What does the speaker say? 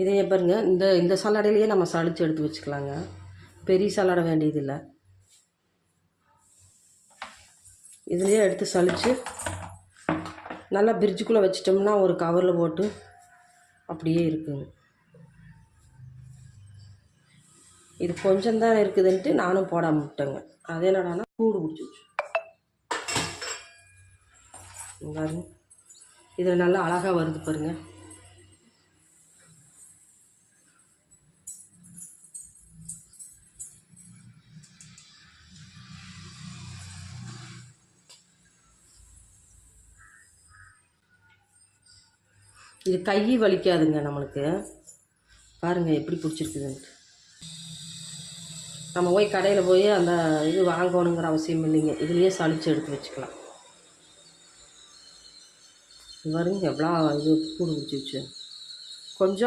இதையே பாருங்க, இந்த சலாடையிலேயே நம்ம சளிச்சு எடுத்து வச்சுக்கலாங்க. பெரிய சலாடை வேண்டியதில்லை. இதுலேயே எடுத்து சளிச்சு நல்லா பிரிட்ஜுக்குள்ளே வச்சிட்டோம்னா ஒரு கவரில் போட்டு அப்படியே இருக்குங்க. இது கொஞ்சம் தான் இருக்குதுன்ட்டு நானும் போடாமல் விட்டேங்க. அதே என்னடானா கூடு பிடிச்சிச்சு பாருங்க. இதில் நல்லா அழகாக வருது பாருங்கள். இது கை வலிக்காதுங்க நம்மளுக்கு. பாருங்கள் எப்படி பிடிச்சிருக்குதுன்ட்டு. நம்ம போய் கடையில் போய் அந்த இது வாங்கணுங்கிற அவசியம் இல்லைங்க. இதுலேயே சளிச்சு எடுத்து வச்சுக்கலாம். பாருங்க எவ்வளோ இது கூடு பிடிச்சிச்சு. கொஞ்சம்